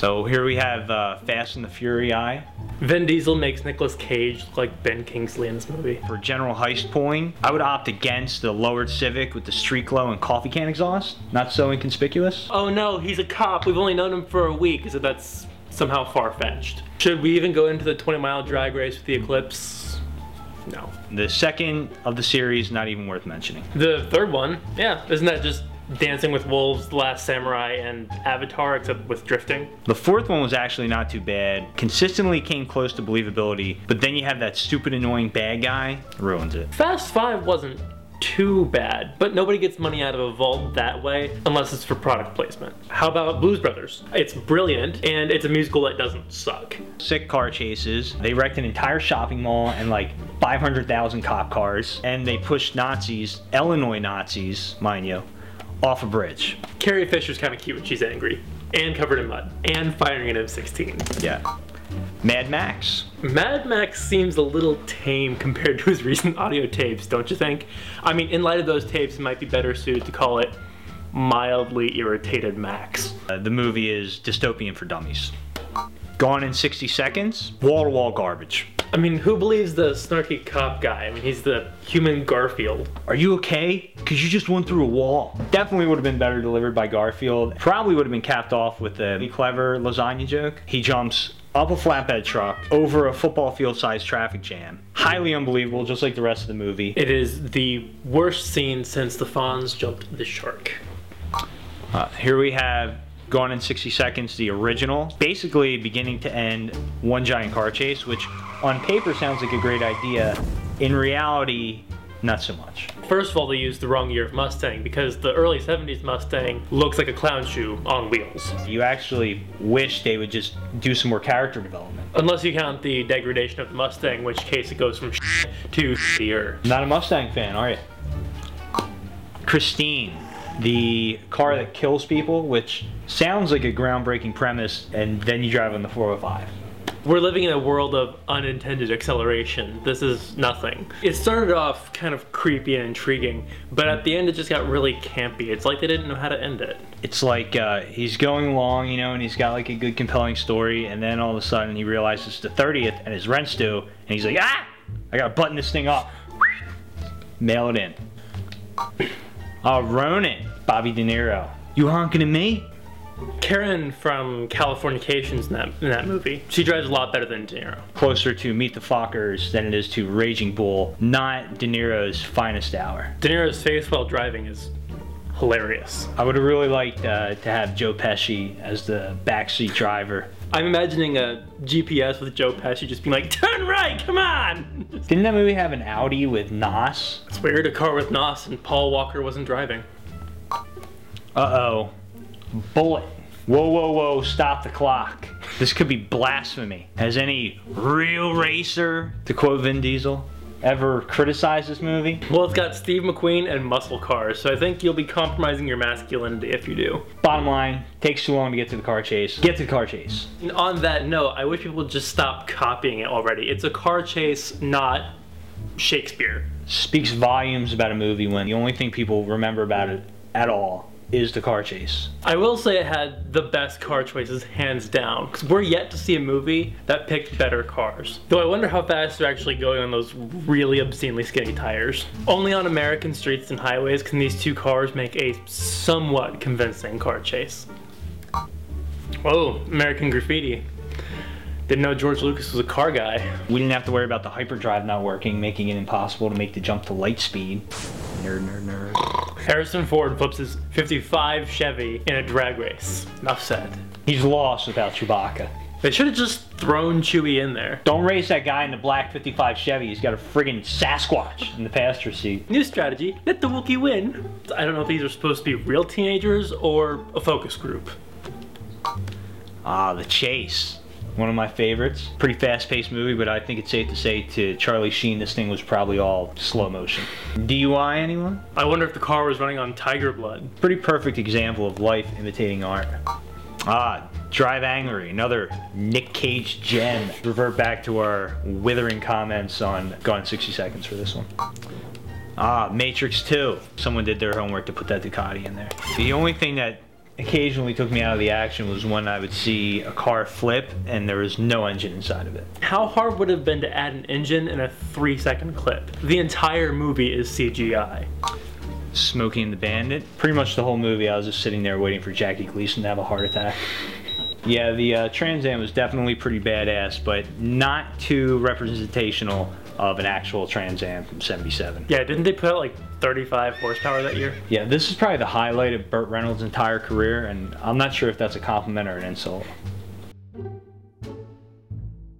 So here we have Fast and the Fury Eye. Vin Diesel makes Nicolas Cage look like Ben Kingsley in this movie. For general heist pulling, I would opt against the lowered Civic with the street glow and coffee can exhaust. Not so inconspicuous. Oh no, he's a cop. We've only known him for a week, so that's somehow far-fetched. Should we even go into the 20-mile drag race with the Eclipse? No. The second of the series, not even worth mentioning. The third one, yeah, isn't that just Dancing with Wolves, The Last Samurai, and Avatar, except with drifting? The fourth one was actually not too bad. Consistently came close to believability, but then you have that stupid, annoying bad guy, ruins it. Fast 5 wasn't too bad, but nobody gets money out of a vault that way unless it's for product placement. How about Blues Brothers? It's brilliant, and it's a musical that doesn't suck. Sick car chases. They wrecked an entire shopping mall and like 500,000 cop cars, and they pushed Nazis, Illinois Nazis, mind you, off a bridge. Carrie Fisher's kind of cute when she's angry, and covered in mud, and firing an M16. Yeah. Mad Max. Mad Max seems a little tame compared to his recent audio tapes, don't you think? I mean, in light of those tapes, it might be better suited to call it Mildly Irritated Max. The movie is dystopian for dummies. Gone in 60 Seconds, wall-to-wall garbage. I mean, who believes the snarky cop guy? I mean, he's the human Garfield. Are you okay? Because you just went through a wall. Definitely would have been better delivered by Garfield. Probably would have been capped off with a clever lasagna joke. He jumps up a flatbed truck over a football field-sized traffic jam. Highly unbelievable, just like the rest of the movie. It is the worst scene since the Fonz jumped the shark. Here we have Gone in 60 Seconds, the original. Basically, beginning to end, one giant car chase, which on paper sounds like a great idea. In reality, not so much. First of all, they used the wrong year of Mustang because the early 70s Mustang looks like a clown shoe on wheels. You actually wish they would just do some more character development. Unless you count the degradation of the Mustang, in which case it goes from to shittier. Not a Mustang fan, are you? Christine, the car that kills people, which sounds like a groundbreaking premise, and then you drive on the 405. We're living in a world of unintended acceleration. This is nothing. It started off kind of creepy and intriguing, but at the end it just got really campy. It's like they didn't know how to end it. It's like he's going along, you know, and he's got like a good compelling story, and then all of a sudden he realizes it's the 30th and his rent's due, and he's like, ah! I gotta button this thing up. Mail it in. Ronan, Bobby De Niro. You honking at me? Karen from Californication's in that movie. She drives a lot better than De Niro. Closer to Meet the Fockers than it is to Raging Bull, not De Niro's finest hour. De Niro's face while driving is hilarious. I would have really liked to have Joe Pesci as the backseat driver. I'm imagining a GPS with Joe Pesci just being like, turn right, come on! Didn't that movie have an Audi with Nos? It's weird, a car with Nos and Paul Walker wasn't driving. Uh-oh. Bullet. Whoa, whoa, whoa, stop the clock. This could be blasphemy. Has any real racer, to quote Vin Diesel, ever criticized this movie? Well, it's got Steve McQueen and muscle cars, so I think you'll be compromising your masculinity if you do. Bottom line, takes too long to get to the car chase. Get to the car chase. And on that note, I wish people would just stop copying it already. It's a car chase, not Shakespeare. Speaks volumes about a movie when the only thing people remember about it at all is the car chase. I will say it had the best car choices hands down, because we're yet to see a movie that picked better cars. Though I wonder how fast they're actually going on those really obscenely skinny tires. Only on American streets and highways can these two cars make a somewhat convincing car chase. Whoa, American Graffiti. Didn't know George Lucas was a car guy. We didn't have to worry about the hyperdrive not working, making it impossible to make the jump to light speed. Nerd, nerd, nerd. Harrison Ford flips his 55 Chevy in a drag race. Enough said. He's lost without Chewbacca. They should have just thrown Chewie in there. Don't race that guy in the black 55 Chevy. He's got a friggin' Sasquatch in the passenger seat. New strategy, let the Wookiee win. I don't know if these are supposed to be real teenagers or a focus group. The Chase. One of my favorites. Pretty fast-paced movie, but I think it's safe to say to Charlie Sheen this thing was probably all slow motion. DUI, anyone? I wonder if the car was running on tiger blood. Pretty perfect example of life imitating art. Drive Angry, another Nick Cage gem. Revert back to our withering comments on Gone in 60 Seconds for this one. Matrix 2. Someone did their homework to put that Ducati in there. The only thing that occasionally took me out of the action was when I would see a car flip and there was no engine inside of it. How hard would it have been to add an engine in a 3-second clip? The entire movie is CGI. Smokey and the Bandit. Pretty much the whole movie I was just sitting there waiting for Jackie Gleason to have a heart attack. Yeah, the Trans Am was definitely pretty badass, but not too representational of an actual Trans Am from '77. Yeah, didn't they put out like 35 horsepower that year? Yeah, this is probably the highlight of Burt Reynolds' entire career, and I'm not sure if that's a compliment or an insult.